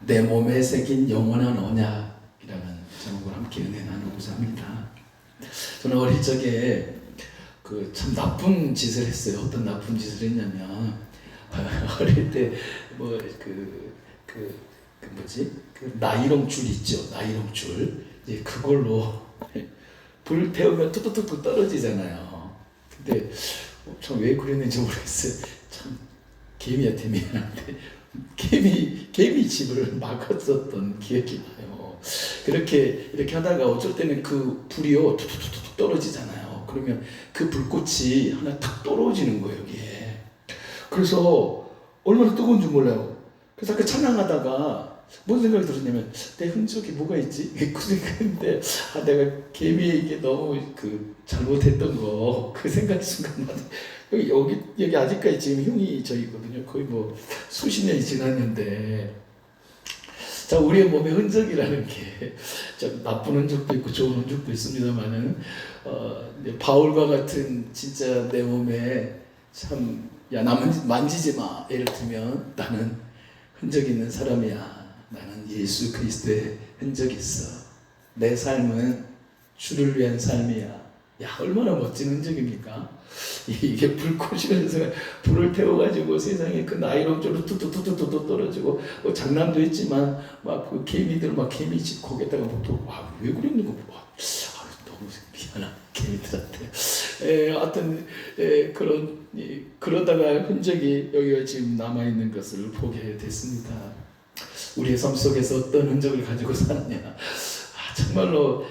내 몸에 새긴 영원한 언약이라는 제목으로 함께 은혜 나누고자 합니다. 저는 어릴 적에 참 나쁜 짓을 했어요. 어떤 나쁜 짓을 했냐면 어릴 때 나이롱 줄 있죠. 나이롱 줄. 이제 그걸로 불 태우면 뚝뚝뚝 떨어지잖아요. 근데 참 왜 그랬는지 모르겠어요. 참 개미한테 미안한데 개미 집을 막았었던 기억이 나요. 이렇게 하다가 어쩔 때는 그 불이요 툭툭툭 떨어지잖아요. 그러면 그 불꽃이 하나 탁 떨어지는 거예요, 여기에. 그래서 얼마나 뜨거운 줄 몰라요. 그래서 아까 찬양하다가 뭔 생각이 들었냐면 내 흔적이 뭐가 있지? 그 생각인데 내가 개미에게 너무 잘못했던 거 그 생각이 순간 나네. 여기 아직까지 지금 흉이 져 있거든요. 거의 수십 년이 지났는데, 자, 우리의 몸에 흔적이라는 게 나쁜 흔적도 있고 좋은 흔적도 있습니다만은 바울과 같은 진짜 내 몸에 참 야 나 만지지 마. 예를 들면 나는 흔적 있는 사람이야. 나는 예수 그리스도의 흔적이 있어. 내 삶은 주를 위한 삶이야. 야, 얼마나 멋진 흔적입니까? 이게 불꽃이라서 불을 태워가지고 세상에 그 나이롱줄로 뚜뚜뚜뚜뚜 떨어지고 장난도 했지만 그 개미들 개미집 거기에다가 왜 그랬는 거 너무 미안한 개미들한테. 하여튼 그러다가 흔적이 여기가 지금 남아있는 것을 보게 됐습니다. 우리의 삶 속에서 어떤 흔적을 가지고 사느냐. 정말로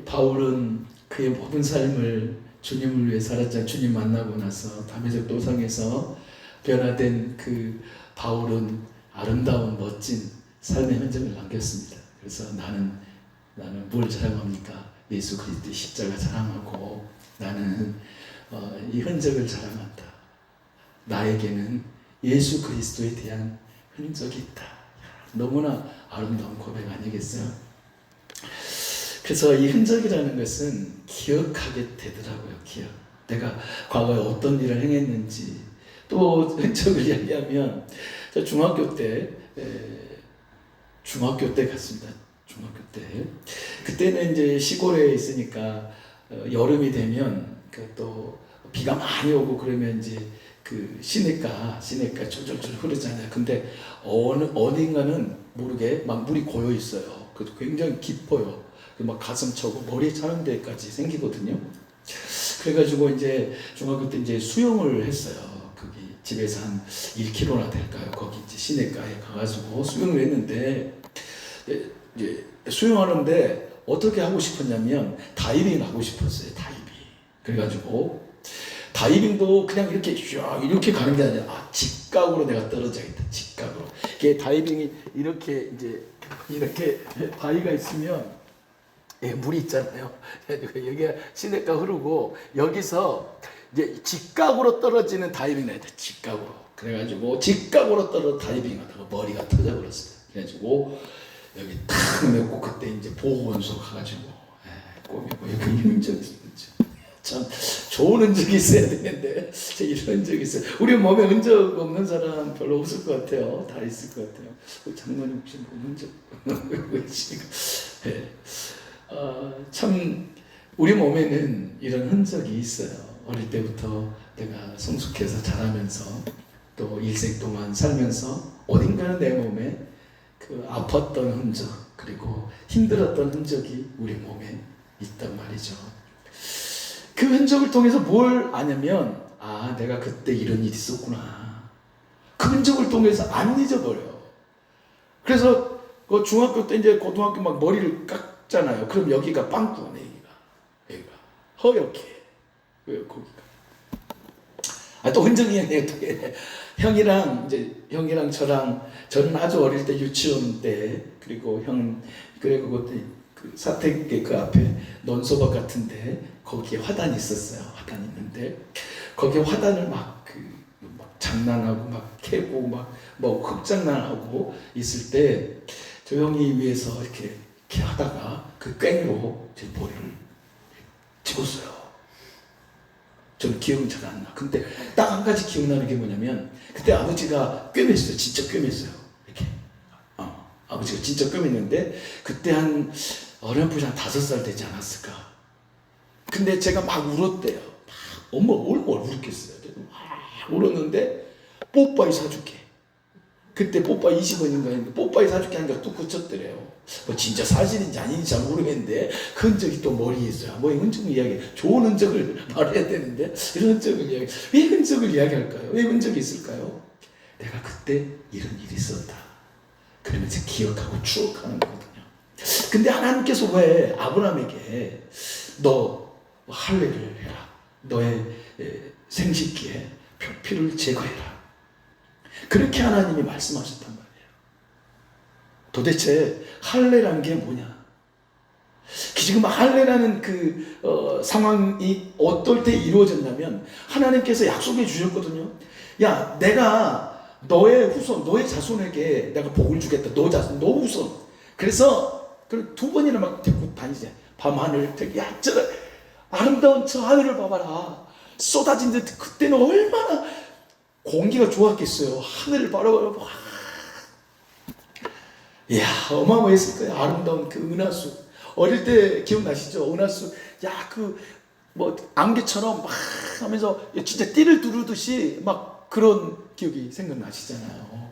바울은 그의 모든 삶을 주님을 위해 살았잖아요. 주님 만나고 나서 다메섹 도상에서 변화된 그 바울은 아름다운 멋진 삶의 흔적을 남겼습니다. 그래서 나는 뭘 자랑합니까? 예수 그리스도의 십자가 자랑하고 나는 이 흔적을 자랑한다. 나에게는 예수 그리스도에 대한 흔적이 있다. 너무나 아름다운 고백 아니겠어요? 그래서 이 흔적이라는 것은 기억하게 되더라고요. 내가 과거에 어떤 일을 행했는지. 또 흔적을 이야기하면 중학교 때 갔습니다. 중학교 때. 그때는 이제 시골에 있으니까 여름이 되면 또 비가 많이 오고 그러면 이제 시냇가 쫄쫄쫄 흐르잖아요. 근데 어딘가는 모르게 물이 고여 있어요. 그래서 굉장히 깊어요. 가슴 차고 머리에 차는 데까지 생기거든요. 그래가지고 이제 중학교 때 이제 수영을 했어요. 거기 집에서 한 1km나 될까요? 거기 이제 시내가에 가가지고 수영을 했는데 이제 수영하는데 어떻게 하고 싶었냐면 다이빙 하고 싶었어요. 다이빙. 그래가지고 다이빙도 그냥 이렇게 가는 게 아니라 직각으로 내가 떨어져야겠다. 직각으로. 이게 다이빙이 이렇게 바위가 있으면 물이 있잖아요. 여기가 시냇가 흐르고 여기서 이제 직각으로 떨어지는 다이빙 해야 돼. 직각으로. 그래가지고 직각으로 떨어져 다이빙하다가 머리가 터져버렸어요. 그래가지고 여기 탁 메고 그때 이제 보호원소 가가지고 꼬매고 여기 흔적이 있었죠. 참 좋은 흔적이 있어야 되는데 이런 흔적이 있어요. 우리 몸에 흔적 없는 사람 별로 없을 것 같아요. 다 있을 것 같아요. 장모님 혹시 흔적 참 우리 몸에는 이런 흔적이 있어요. 어릴 때부터 내가 성숙해서 자라면서 또 일생 동안 살면서 어딘가는 내 몸에 아팠던 흔적 그리고 힘들었던 흔적이 우리 몸에 있단 말이죠. 그 흔적을 통해서 뭘 아냐면 내가 그때 이런 일이 있었구나. 그 흔적을 통해서 안 잊어버려요. 그래서 중학교 때 이제 고등학교 머리를 깎잖아요. 그럼 여기가 빵꾸네. 여기가 허옇게. 왜 거기가? 또 흔적이 형이랑 저는 아주 어릴 때 유치원 때 그리고 그때 사택계 그 앞에 논소박 같은데 거기에 화단이 있었어요. 화단이 있는데 거기에 화단을 장난하고 캐고 흙장난하고 있을 때 저 형이 위에서 이렇게 하다가 그 꽹으로 제 머리를 찍었어요. 전 기억은 잘 안 나. 근데 딱 한 가지 기억나는 게 뭐냐면 그때 아버지가 꿰맸어요. 진짜 꿰맸어요. 이렇게. 아버지가 진짜 꿈했는데 그때 한 어렴풋이 한 5살 되지 않았을까. 근데 제가 막 울었대요. 막 엄마 얼마나 울었겠어요. 막 울었는데 뽀빠이 사줄게. 그때 뽀빠이 20원인가 했는데 뽀빠이 사줄게 하니까 또 그쳤더래요. 뭐 진짜 사실인지 아닌지 잘 모르겠는데 그 흔적이 또 머리에 있어요. 뭐 흔적을 이야기, 좋은 흔적을 말해야 되는데 이런 흔적을 이야기. 왜 흔적을 이야기할까요? 왜 흔적이 있을까요? 내가 그때 이런 일이 있었다. 그러면서 기억하고 추억하는 거거든요. 근데 하나님께서 왜 아브라함에게 너 할례를 해라. 너의 생식기에 표피를 제거해라. 그렇게 하나님이 말씀하셨단 말이에요. 도대체 할례란 게 뭐냐? 지금 할례라는 상황이 어떨 때 이루어졌냐면 하나님께서 약속해 주셨거든요. 야, 내가 너의 후손, 너의 자손에게 내가 복을 주겠다. 너 자손, 너 후손. 그래서 두 번이나 막 데리고 다니지. 밤하늘 되게 야, 저 아름다운 저 하늘을 봐봐라. 쏟아진 듯 그때는 얼마나 공기가 좋았겠어요. 하늘을 바라보고 이야, 어마어마했을 거예요. 아름다운 그 은하수. 어릴 때 기억나시죠? 은하수. 야, 뭐 안개처럼 막 하면서 진짜 띠를 두르듯이 막 그런 기억이 생각나시잖아요.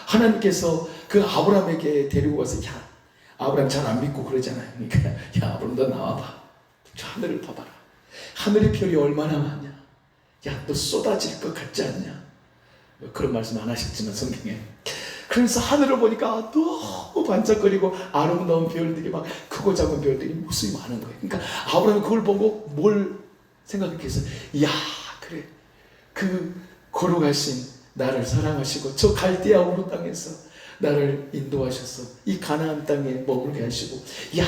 하나님께서 그 아브라함에게 데리고 가서 야, 아브라함 잘 안 믿고 그러잖아요. 그러니까 야, 아브라함 너 나와봐. 저 하늘을 봐봐라. 하늘의 별이 얼마나 많냐. 야, 너 쏟아질 것 같지 않냐. 그런 말씀 안 하셨지만 성경에. 그래서 하늘을 보니까 너무 반짝거리고 아름다운 별들이 막 크고 작은 별들이 무수히 많은 거예요. 그러니까 아브라함이 그걸 보고 뭘 생각했겠어요? 이야, 그래. 거룩하신 나를 사랑하시고 저 갈대아 우르 땅에서 나를 인도하셔서 이 가나안 땅에 머물게 하시고 야,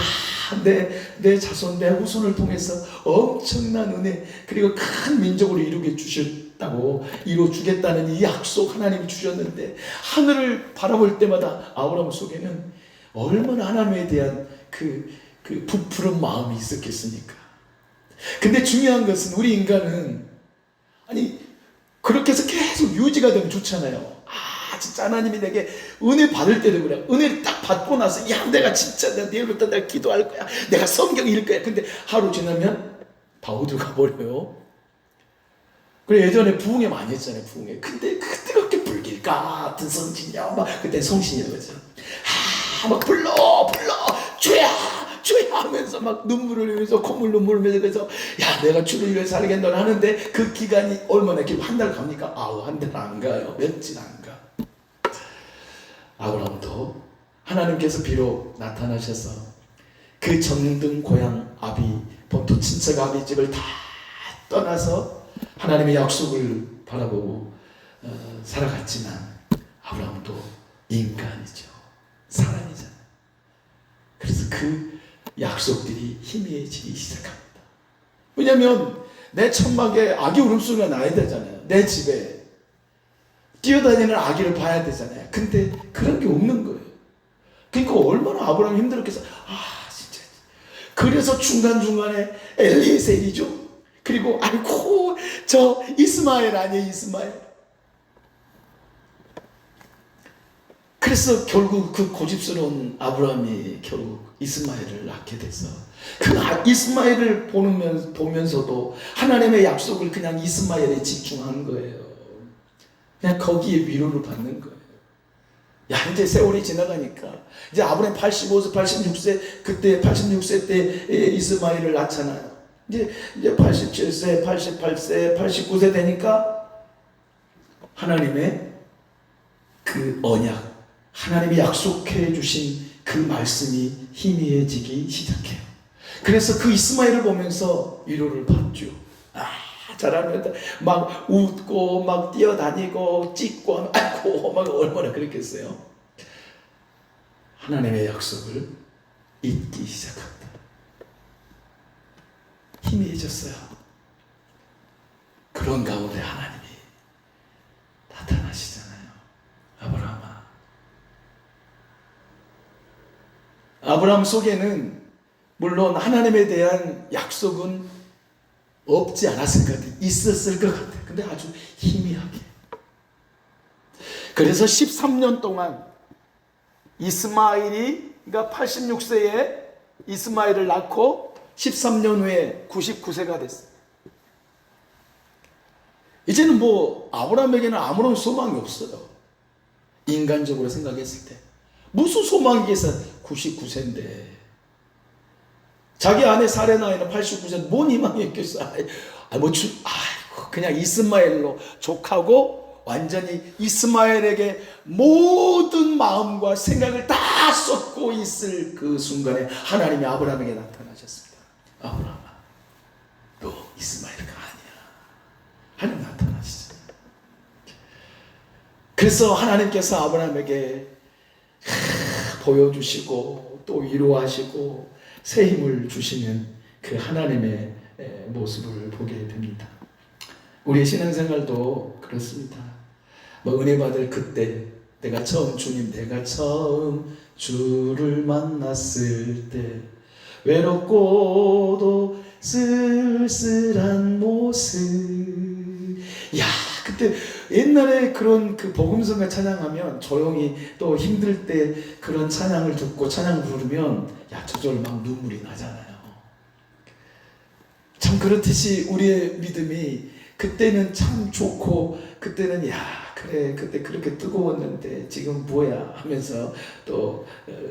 내 자손, 내 후손을 통해서 엄청난 은혜 그리고 큰 민족으로 이루게 주셨다고 이루어주겠다는 이 약속 하나님이 주셨는데 하늘을 바라볼 때마다 아브라함 속에는 얼마나 하나님에 대한 그 부풀은 마음이 있었겠습니까? 근데 중요한 것은 우리 인간은 그렇게 해서 계속 유지가 되면 좋잖아요. 진짜 하나님이 내게 은혜 받을 때도 그래. 은혜를 딱 받고 나서 야, 내가 진짜 내일부터 내가 기도할 거야. 내가 성경 읽을 거야. 근데 하루 지나면 다 어디로 가버려요. 그래, 예전에 부흥회 많이 했잖아요. 부흥회. 근데 그렇게 불길 같은 성진이야. 막 그때 성신이라고 했죠. 막 불러 주야 하면서 막 눈물을 흘리면서 콧물 눈물을 흘리면서 그래서 야, 내가 주를 위해 살겠노라 하는데 그 기간이 얼마나 길고 한 달 갑니까? 한 달 안 가요. 며칠 안 가. 아브라함도 하나님께서 비록 나타나셔서 그 정든 고향 아비 본토 친척 아비 집을 다 떠나서 하나님의 약속을 바라보고 살아갔지만 아브라함도 인간이죠. 사람이잖아요. 그래서 그 약속들이 희미해지기 시작합니다. 왜냐하면 내 천막에 아기 울음소리가 나야 되잖아요. 내 집에 뛰어다니는 아기를 봐야 되잖아요. 근데 그런 게 없는 거예요. 그러니까 얼마나 아브라함이 힘들었겠어. 진짜. 그래서 중간중간에 엘리에셀이죠. 그리고 아이고 저 이스마엘 아니에요. 이스마엘. 그래서 결국 그 고집스러운 아브라함이 결국 이스마엘을 낳게 돼서 그 이스마엘을 보면서도 하나님의 약속을 그냥 이스마엘에 집중한 거예요. 그냥 거기에 위로를 받는 거예요. 야, 이제 세월이 지나가니까 이제 아브라함 85세, 86세 그때 86세 때 이스마엘을 낳잖아요. 이제 87세, 88세, 89세 되니까 하나님의 그 언약, 하나님이 약속해 주신 그 말씀이 희미해지기 시작해요. 그래서 그 이스마엘을 보면서 위로를 받죠. 잘하면 막 웃고 막 뛰어다니고 찍고 아이고 막 얼마나 그랬겠어요. 하나님의 약속을 잊기 시작합니다. 희미해졌어요. 그런 가운데 하나님이 나타나시잖아요. 아브라함 속에는 물론 하나님에 대한 약속은 없지 않았을 것 같아요. 있었을 것 같아요. 근데 아주 희미하게. 그래서 13년 동안 이스마엘이가 86세에 이스마엘을 낳고 13년 후에 99세가 됐어요. 이제는 뭐 아브라함에게는 아무런 소망이 없어요. 인간적으로 생각했을 때 무슨 소망이 있어? 99세인데 자기 아내 사레 나이는 89세, 뭔 희망이 있겠어? 그냥 이스마엘로 족하고 완전히 이스마엘에게 모든 마음과 생각을 다 쏟고 있을 그 순간에 하나님이 아브라함에게 나타나셨습니다. 아브라함아, 너 이스마엘가 아니야. 하나님 나타나시죠. 그래서 하나님께서 아브라함에게 보여주시고 또 위로하시고 새 힘을 주시는 그 하나님의 모습을 보게 됩니다. 우리의 신앙생활도 그렇습니다. 뭐 은혜 받을 그때, 내가 처음 주를 만났을 때 외롭고도 쓸쓸한 모습. 야, 그때 옛날에 그런 그 복음성가 찬양하면 조용히 또 힘들 때 그런 찬양을 듣고 찬양 부르면 야, 저절로 막 눈물이 나잖아요. 참 그렇듯이 우리의 믿음이 그때는 참 좋고 그때는 야, 그래, 그때 그렇게 뜨거웠는데 지금 뭐야 하면서 또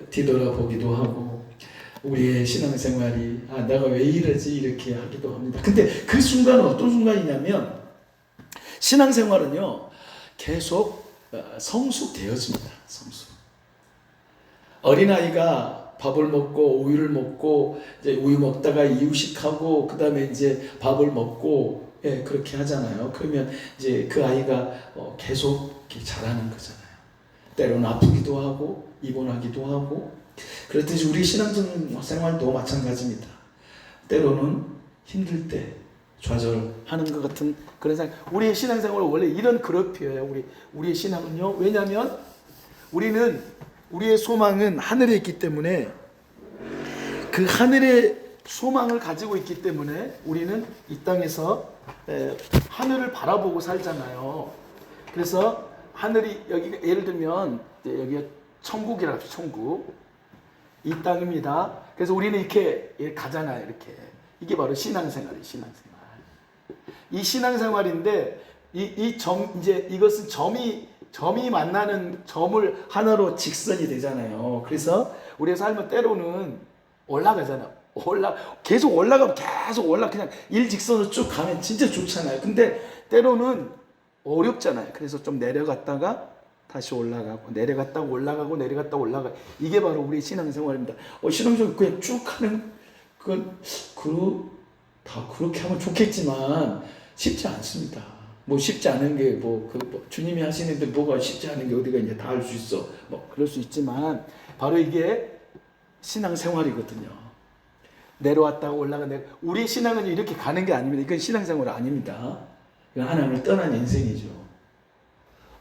뒤돌아보기도 하고 우리의 신앙생활이 내가 왜 이러지 이렇게 하기도 합니다. 근데 그 순간은 어떤 순간이냐면 신앙생활은요 계속 성숙되어집니다. 성숙. 어린아이가 밥을 먹고 우유를 먹고 이제 우유 먹다가 이유식하고 그 다음에 이제 밥을 먹고 그렇게 하잖아요. 그러면 이제 그 아이가 계속 이렇게 자라는 거잖아요. 때로는 아프기도 하고 입원하기도 하고 그렇듯이 우리 신앙생활도 마찬가지입니다. 때로는 힘들 때 좌절하는 것 같은 그런 생각. 우리의 신앙생활은 원래 이런 그룹이에요. 우리의 신앙은요. 왜냐하면 우리의 소망은 하늘에 있기 때문에 그 하늘의 소망을 가지고 있기 때문에 우리는 이 땅에서 하늘을 바라보고 살잖아요. 그래서 하늘이 여기 예를 들면 여기가 천국이라고 해요. 천국. 이 땅입니다. 그래서 우리는 이렇게 가잖아요. 이렇게. 이게 바로 신앙생활이에요. 신앙생활. 이 신앙생활인데 이제 이것은 점이 만나는 점을 하나로 직선이 되잖아요. 그래서 우리의 삶은 때로는 올라가잖아요. 계속 올라가면 그냥 일직선으로 쭉 가면 진짜 좋잖아요. 근데 때로는 어렵잖아요. 그래서 좀 내려갔다가 다시 올라가고 내려갔다가 올라가고 내려갔다가 올라가. 이게 바로 우리 신앙생활입니다. 신앙생활 그냥 쭉 하는 그건 다 그렇게 하면 좋겠지만 쉽지 않습니다. 뭐 쉽지 않은 게 주님이 하시는데 뭐가 쉽지 않은 게 어디가 이제 다 할 수 있어. 그럴 수 있지만 바로 이게 신앙생활이거든요. 내려왔다가 우리 신앙은 이렇게 가는 게 아닙니다. 이건 신앙생활 아닙니다. 이건 하나님을 떠난 인생이죠.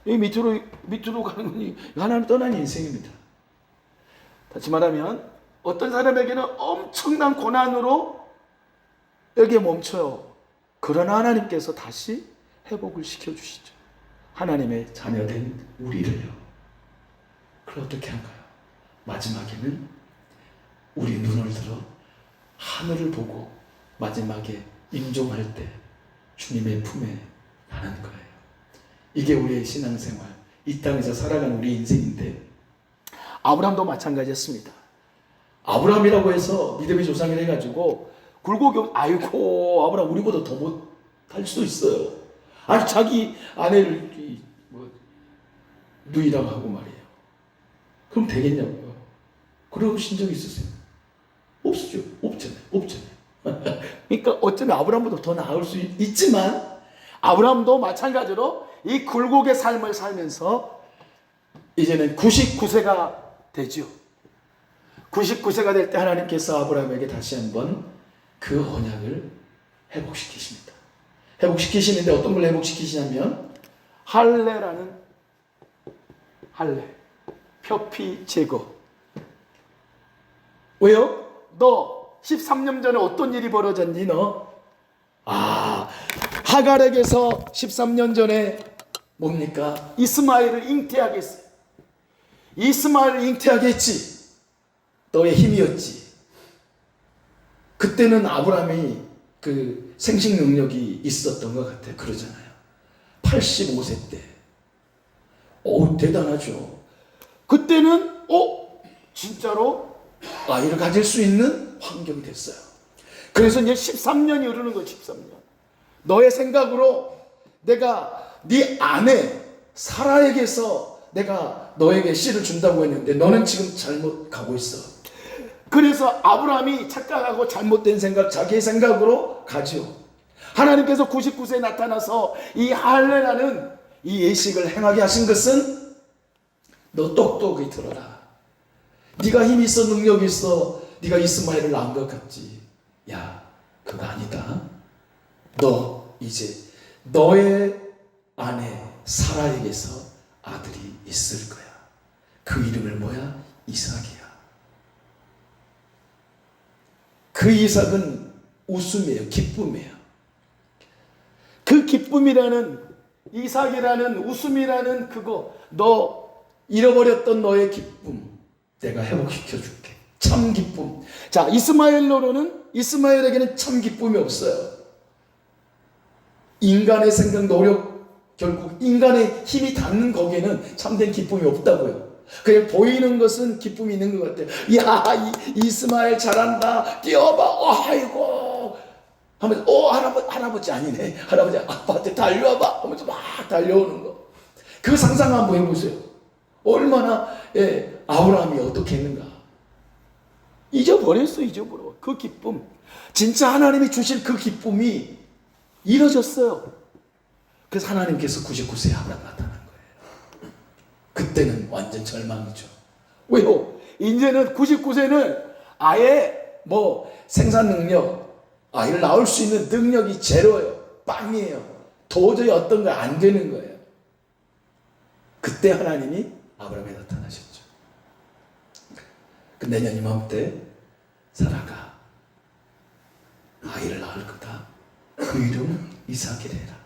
이 밑으로 가는 건 하나님을 떠난 인생입니다. 다시 말하면 어떤 사람에게는 엄청난 고난으로 여기에 멈춰요. 그러나 하나님께서 다시 회복을 시켜주시죠. 하나님의 자녀된 우리를요. 그럼 어떻게 한가요? 마지막에는 우리 눈을 들어 하늘을 보고 마지막에 임종할 때 주님의 품에 가는 거예요. 이게 우리의 신앙생활, 이 땅에서 살아가는 우리 인생인데 아브라함도 마찬가지였습니다. 아브라함이라고 해서 믿음의 조상이라 해가지고 아이고 아브라함 우리보다 더 못할 수도 있어요. 아니 자기 아내를 누이라고 하고 말이에요. 그럼 되겠냐고요. 그러신 적 있으세요? 없잖아요. 그러니까 어쩌면 아브라함보다 더 나을 수 있지만 아브라함도 마찬가지로 이 굴곡의 삶을 살면서 이제는 99세가 되죠. 99세가 될 때 하나님께서 아브라함에게 다시 한번 그 언약을 회복시키십니다. 회복시키시는데 어떤 걸 회복시키시냐면 할례 표피 제거. 왜요? 너 13년 전에 어떤 일이 벌어졌니 너? 하갈에게서 13년 전에 뭡니까? 이스마엘을 잉태하게 했어요. 이스마엘을 잉태하게 했지. 너의 힘이었지. 그때는 아브라함이 그 생식 능력이 있었던 것 같아. 그러잖아요. 85세 때. 오, 대단하죠. 그때는 진짜로 아이를 가질 수 있는 환경이 됐어요. 그래서 이제 13년이 흐르는 거예요. 13년. 너의 생각으로 내가 네 아내 사라에게서 내가 너에게 씨를 준다고 했는데 너는 지금 잘못 가고 있어. 그래서 아브라함이 착각하고 잘못된 생각, 자기의 생각으로 가죠. 하나님께서 99세에 나타나서 이 할례라는 이 예식을 행하게 하신 것은 너 똑똑히 들어라. 네가 힘이 있어, 능력이 있어, 네가 이스마엘을 낳은 것 같지. 야, 그거 아니다. 너 이제 너의 아내 사라에게서 아들이 있을 거야. 그 이름을 뭐야? 이삭이야. 그 이삭은 웃음이에요. 기쁨이에요. 그 기쁨이라는, 이삭이라는 웃음이라는 그거, 너 잃어버렸던 너의 기쁨 내가 회복시켜줄게. 참 기쁨. 자, 이스마엘에게는 참 기쁨이 없어요. 인간의 생각, 노력, 결국 인간의 힘이 닿는 거기에는 참된 기쁨이 없다고요. 그냥 보이는 것은 기쁨이 있는 것 같아요. 야, 이스마엘 잘한다. 뛰어봐. 아이고. 하면서 할아버지 아니네. 할아버지 아빠한테 달려와봐. 하면서 막 달려오는 거. 그 상상 한번 해보세요. 얼마나 아브라함이 어떻게 했는가. 잊어버렸어. 잊어버려. 그 기쁨. 진짜 하나님이 주실 그 기쁨이 이루어졌어요. 그래서 하나님께서 99세에 아브라함 나타난 거예요. 그때는 완전 절망이죠. 왜요? 이제는 99세는 아예 생산 능력, 아이를 낳을 수 있는 능력이 제로예요. 빵이에요. 도저히 어떤 거 안 되는 거예요. 그때 하나님이 아브라함에 나타나셨죠. 그 내년 이맘때 사라가 아이를 낳을 거다. 그 이름 이삭이래라.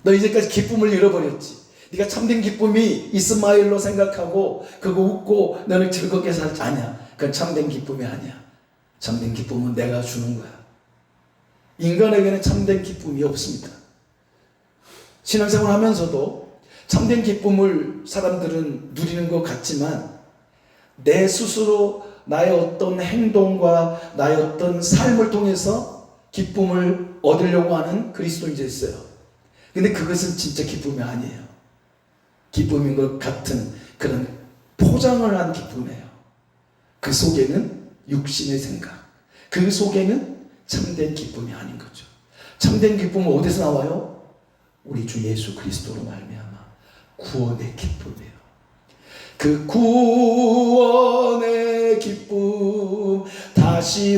너 이제까지 기쁨을 잃어버렸지. 네가 참된 기쁨이 이스마엘로 생각하고 그거 웃고 너는 즐겁게 살지. 아니야. 그건 참된 기쁨이 아니야. 참된 기쁨은 내가 주는 거야. 인간에게는 참된 기쁨이 없습니다. 신앙생활 하면서도 참된 기쁨을 사람들은 누리는 것 같지만 내 스스로 나의 어떤 행동과 나의 어떤 삶을 통해서 기쁨을 얻으려고 하는 그리스도인들이 있어요. 근데 그것은 진짜 기쁨이 아니에요. 기쁨인 것 같은 그런 포장을 한 기쁨이에요. 그 속에는 육신의 생각, 그 속에는 참된 기쁨이 아닌 거죠. 참된 기쁨은 어디서 나와요? 우리 주 예수 그리스도로 말미암아 구원의 기쁨이에요. 그 구원의 기쁨 다시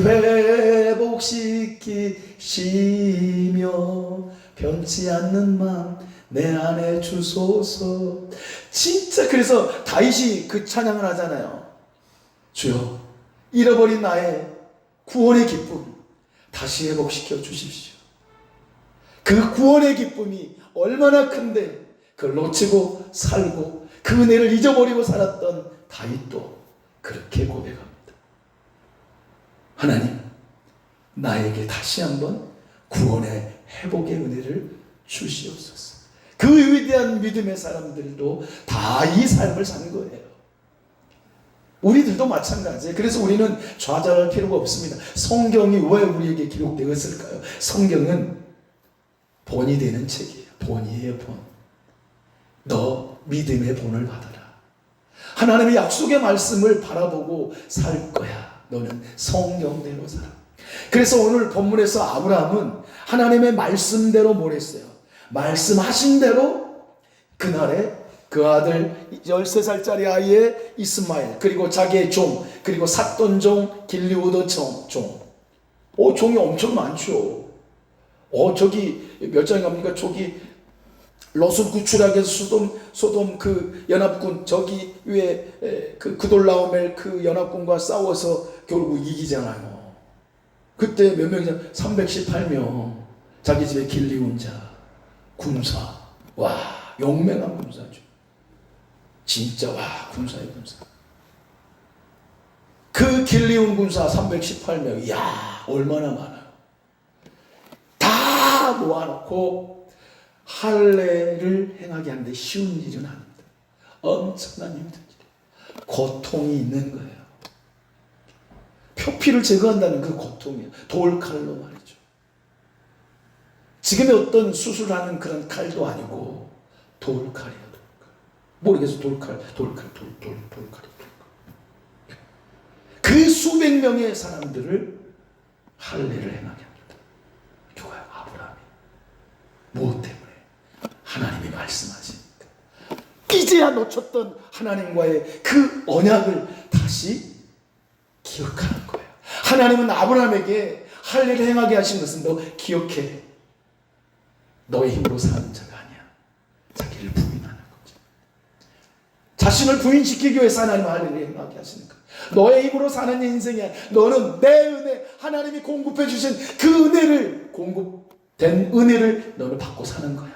회복시키시며 변치 않는 마음 내 안에 주소서. 진짜 그래서 다윗이 그 찬양을 하잖아요. 주여 잃어버린 나의 구원의 기쁨 다시 회복시켜 주십시오. 그 구원의 기쁨이 얼마나 큰데 그걸 놓치고 살고 그 은혜를 잊어버리고 살았던 다윗도 그렇게 고백합니다. 하나님, 나에게 다시 한번 구원의 회복의 은혜를 주시옵소서. 그 위대한 믿음의 사람들도 다 이 삶을 산 거예요. 우리들도 마찬가지예요. 그래서 우리는 좌절할 필요가 없습니다. 성경이 왜 우리에게 기록되었을까요? 성경은 본이 되는 책이에요. 본이에요, 본. 너 믿음의 본을 받아라. 하나님의 약속의 말씀을 바라보고 살 거야. 너는 성경대로 살아. 그래서 오늘 본문에서 아브라함은 하나님의 말씀대로 뭘 했어요? 말씀하신 대로 그날에 그 아들 13살짜리 아이의 이스마엘, 그리고 자기의 종, 그리고 샀던 종 길리우드 종. 종이 엄청 많죠. 저기 몇 장이 갑니까? 저기 롯을 구출하기 위해서 소돔 그 연합군 저기 위에 그 그돌라오멜 그 연합군과 싸워서 결국 이기잖아요. 그때 몇 명이냐? 318명. 자기 집에 길리운 자, 군사. 와, 용맹한 군사죠. 진짜 와 군사의 군사. 그 길리온 군사 318명, 이야 얼마나 많아요. 다 모아놓고 할례를 행하게 하는데 쉬운 일은 아닙니다. 엄청난 힘든 일, 고통이 있는 거예요. 표피를 제거한다는 그 고통이에요. 돌칼로 말이죠. 지금의 어떤 수술하는 그런 칼도 아니고 돌칼이에요. 돌칼. 모르겠어. 돌칼. 그 수백 명의 사람들을 할례를 행하게 합니다. 누가요? 아브라함이. 무엇 때문에? 하나님이 말씀하시니까. 이제야 놓쳤던 하나님과의 그 언약을 다시 기억하는 거예요. 하나님은 아브라함에게 할례를 행하게 하신 것은 너 기억해. 너의 힘으로 사는 자가 아니야. 자기를 부인하는 거죠. 자신을 부인시키기 위해서 하나님은 할례를 행하게 하시는 거예요. 너의 힘으로 사는 인생이야. 너는 내 은혜, 하나님이 공급해 주신 그 은혜를, 공급된 은혜를 너는 받고 사는 거야.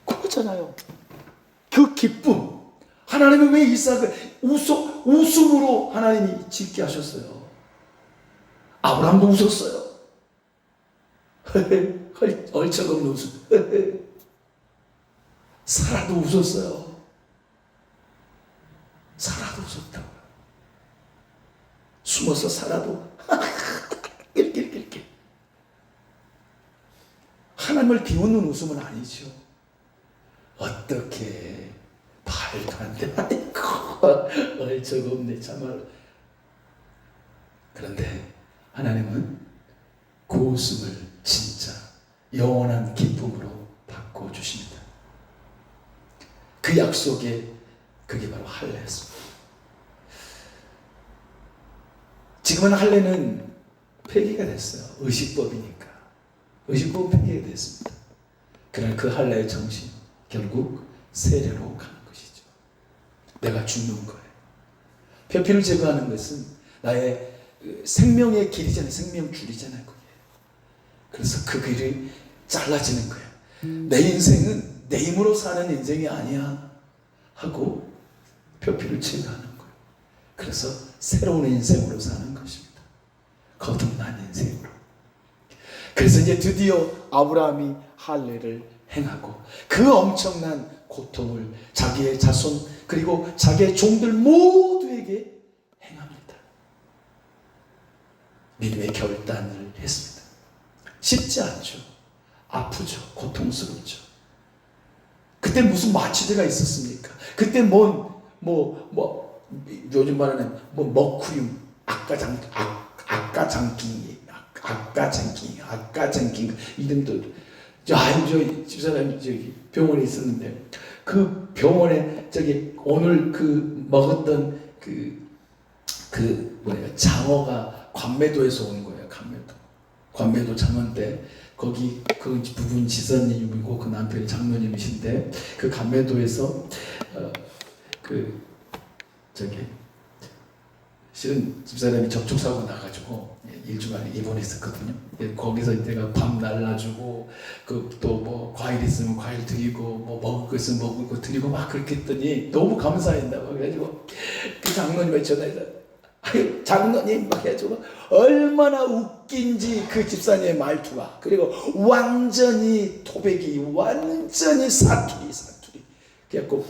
그거잖아요. 그 기쁨. 하나님은 왜 이삭을 웃음으로 하나님이 짓게 하셨어요? 아브라함도 웃었어요. 얼척없는 웃음. 사라도 웃었어요. 사라도 웃었다고요. 숨어서 살아도 이렇게 하나님을 비웃는 웃음은 아니죠. 어떻게 말도 안 돼. 아이고 얼척없네 참말. 그런데 하나님은 그 웃음을 진짜 영원한 기쁨으로 바꿔주십니다. 그 약속에 그게 바로 할례였습니다. 지금은 할례는 폐기가 됐어요. 의식법이니까. 의식법은 폐기가 됐습니다. 그러나 그 할례의 정신, 결국 세례로 가는 것이죠. 내가 죽는 거예요. 표피를 제거하는 것은 나의 생명의 길이잖아요. 생명줄이잖아요. 그게. 그래서 그 길이 잘라지는 거예요. 내 인생은 내 힘으로 사는 인생이 아니야 하고 표피를 제거하는 거예요. 그래서 새로운 인생으로 사는 것입니다. 거듭난 인생으로. 그래서 이제 드디어 아브라함이 할례를 행하고 그 엄청난 고통을 자기의 자손 그리고 자기의 종들 모두에게 행합니다. 믿음의 결단을 했습니다. 쉽지 않죠. 아프죠. 고통스럽죠. 그때 무슨 마취제가 있었습니까? 그때 요즘 말하는 머쿠리움, 악가장킹 이름도 저 집사람이 저기 병원에 있었는데 그 병원에 저기 오늘 그 먹었던 장어가 관매도에서 온 거예요. 관매도 장어인데 거기 그 부분 지사님이고 그 남편이 장로님이신데 그 관매도에서 실은 집사람이 접촉사고 나가지고 일주간에 입원했었거든요. 거기서 내가 밥 날라주고 또 과일 있으면 과일 드리고 먹을 거 있으면 먹을 거 드리고 막 그렇게 했더니 너무 감사했다고 그래가지고 그 장로님한테 전화해서 아유 장로님 막 해가지고 얼마나 웃긴지 그 집사님의 말투가 그리고 완전히 토백이 완전히 사투리 그래갖고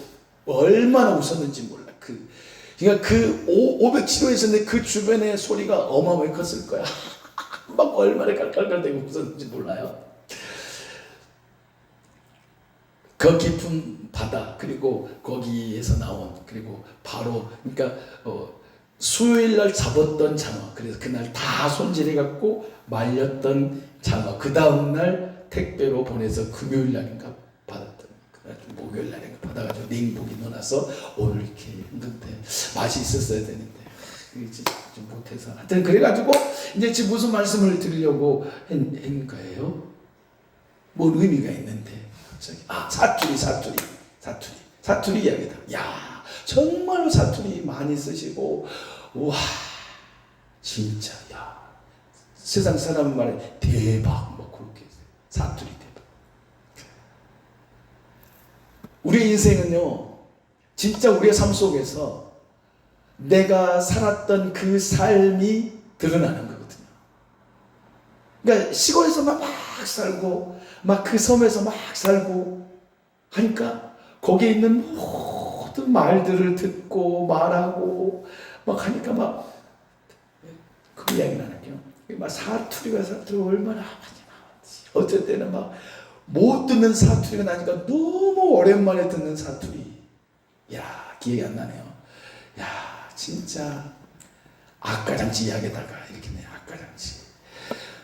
얼마나 웃었는지 몰라. 그러니까 그 500km에 있었는데 그 주변의 소리가 어마어마하게 컸을 거야. 막 얼마나 깔깔깔대고 웃었는지 몰라요. 그 깊은 바다 그리고 거기에서 나온 그리고 바로 그러니까 수요일 날 잡았던 장어 그래서 그날 다 손질해갖고 말렸던 장어 그 다음날 택배로 보내서 금요일 날인가 받았던 목요일 날인가 받아가지고 냉동에 넣어놔서 오늘 이렇게 했는데 맛이 있었어야 되는데 좀 못해서 하여튼 그래가지고 이제 지금 무슨 말씀을 드리려고 한 거예요? 뭔 의미가 있는데 사투리 이야기다. 야 정말로 사투리 많이 쓰시고 와 진짜 야 세상 사람 말에 대박 그렇게 사투리 대박. 우리 인생은요 진짜 우리의 삶 속에서 내가 살았던 그 삶이 드러나는 거거든요. 그러니까 시골에서 막 살고 막 그 섬에서 막 살고 하니까 거기에 있는 모든 말들을 듣고 말하고 막 하니까 막 그 이야기 나는 게요. 막 사투리가 얼마나 많이 나왔지. 어쩔 때는 막 못 듣는 사투리가 나니까 너무 오랜만에 듣는 사투리. 야, 기억이 안 나네요. 야, 진짜 악가장치 이야기다가 이렇게 네, 악가장치.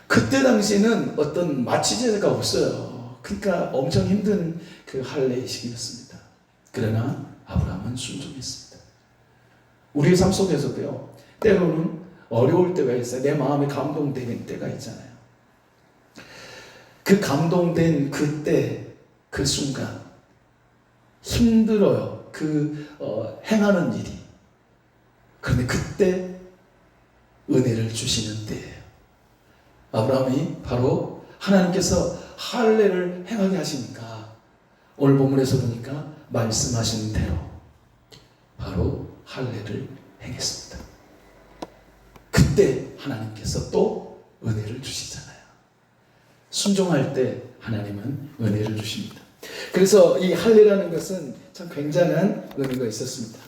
그때 당시에는 어떤 마취제가 없어요. 그러니까 엄청 힘든 그 할례의 시기였습니다. 그러나 아브라함은 순종했습니다. 우리의 삶 속에서도요, 때로는 어려울 때가 있어요. 내 마음에 감동되는 때가 있잖아요. 그 감동된 그때, 그 순간 힘들어요. 행하는 일이. 그런데 그때 은혜를 주시는 때예요. 아브라함이 바로 하나님께서 할례를 행하게 하시니까 오늘 본문에서 보니까 말씀하신 대로 바로 할례를 행했습니다. 그때 하나님께서 또 은혜를 주시잖아요. 순종할 때 하나님은 은혜를 주십니다. 그래서 이 할례라는 것은 참 굉장한 의미가 있었습니다.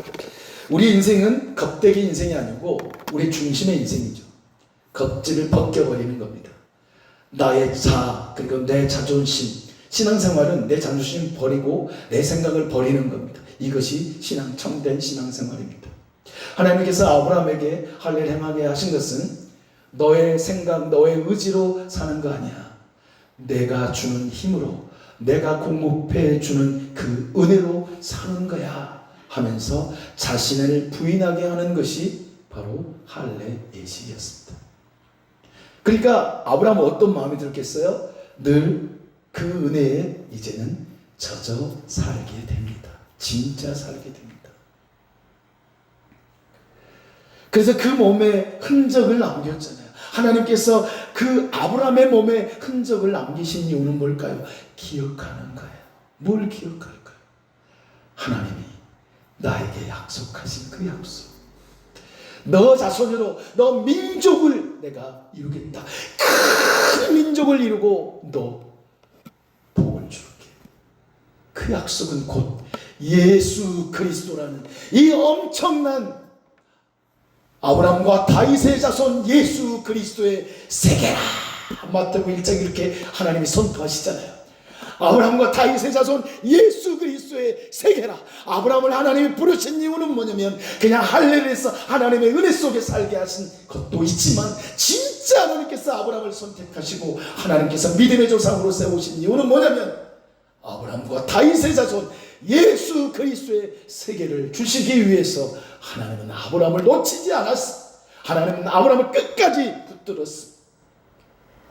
우리 인생은 겁대기 인생이 아니고 우리 중심의 인생이죠. 겁질을 벗겨버리는 겁니다. 나의 그리고 내 자존심, 신앙생활은 내 자존심 버리고 내 생각을 버리는 겁니다. 이것이 참된 신앙생활입니다. 하나님께서 아브라함에게 할례를 행하게 하신 것은 너의 생각, 너의 의지로 사는 거 아니야. 내가 주는 힘으로, 내가 공급해 주는 그 은혜로 사는 거야 하면서 자신을 부인하게 하는 것이 바로 할례 예식이었습니다. 그러니까 아브라함은 어떤 마음이 들겠어요? 늘 그 은혜에 이제는 젖어 살게 됩니다. 진짜 살게 됩니다. 그래서 그 몸에 흔적을 남겼잖아요. 하나님께서 그 아브라함의 몸에 흔적을 남기신 이유는 뭘까요? 기억하는 거예요. 뭘 기억할까요? 하나님이 나에게 약속하신 그 약속. 너 자손으로 너 민족을 내가 이루겠다. 큰 민족을 이루고 너 복을 줄게. 그 약속은 곧 예수 그리스도라는 이 엄청난 아브라함과 다윗의 자손 예수 그리스도의 세계라. 마태복음 1장 이렇게 하나님이 선포하시잖아요. 아브라함과 다윗의 자손 예수 그리스도의 세계라. 아브라함을 하나님이 부르신 이유는 뭐냐면 그냥 할례를 해서 하나님의 은혜 속에 살게 하신 것도 있지만 진짜 하나님께서 아브라함을 선택하시고 하나님께서 믿음의 조상으로 세우신 이유는 뭐냐면 아브라함과 다윗의 자손 예수 그리스도의 세계를 주시기 위해서 하나님은 아브라함을 놓치지 않았어. 하나님은 아브라함을 끝까지 붙들었어.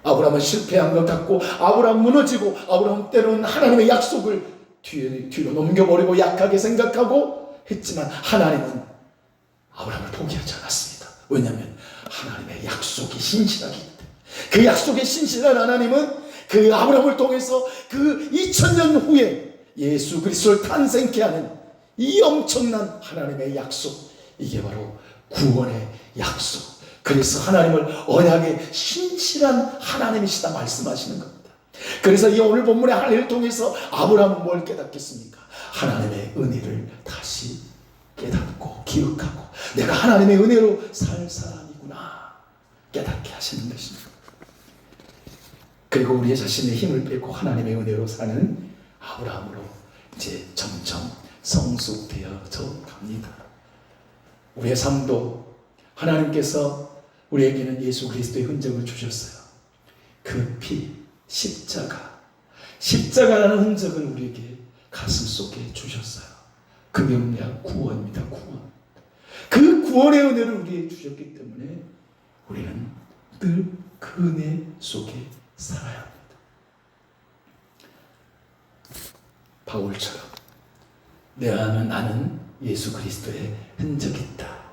아브라함은 실패한 것 같고 아브라함 무너지고 아브라함 때로는 하나님의 약속을 뒤로 넘겨버리고 약하게 생각하고 했지만 하나님은 아브라함을 포기하지 않았습니다. 왜냐하면 하나님의 약속이 신실하기 때문에. 그 약속의 신실한 하나님은 그 아브라함을 통해서 그 2000년 후에 예수 그리스도를 탄생케 하는 이 엄청난 하나님의 약속, 이게 바로 구원의 약속. 그래서 하나님을 언약의 신실한 하나님이시다 말씀하시는 겁니다. 그래서 이 오늘 본문의 할례를 통해서 아브라함은 뭘 깨닫겠습니까? 하나님의 은혜를 다시 깨닫고 기억하고 내가 하나님의 은혜로 살 사람이구나 깨닫게 하시는 것입니다. 그리고 우리의 자신의 힘을 빼고 하나님의 은혜로 사는 아브라함으로 이제 점점 성숙되어져 갑니다. 우리의 삶도 하나님께서 우리에게는 예수 그리스도의 흔적을 주셨어요. 그 피, 십자가라는 흔적을 우리에게 가슴 속에 주셨어요. 그게 뭐냐? 구원입니다. 구원. 그 구원의 은혜를 우리에게 주셨기 때문에 우리는 늘 그 은혜 속에 살아야 합니다. 바울처럼 나는 예수 그리스도의 흔적이 있다.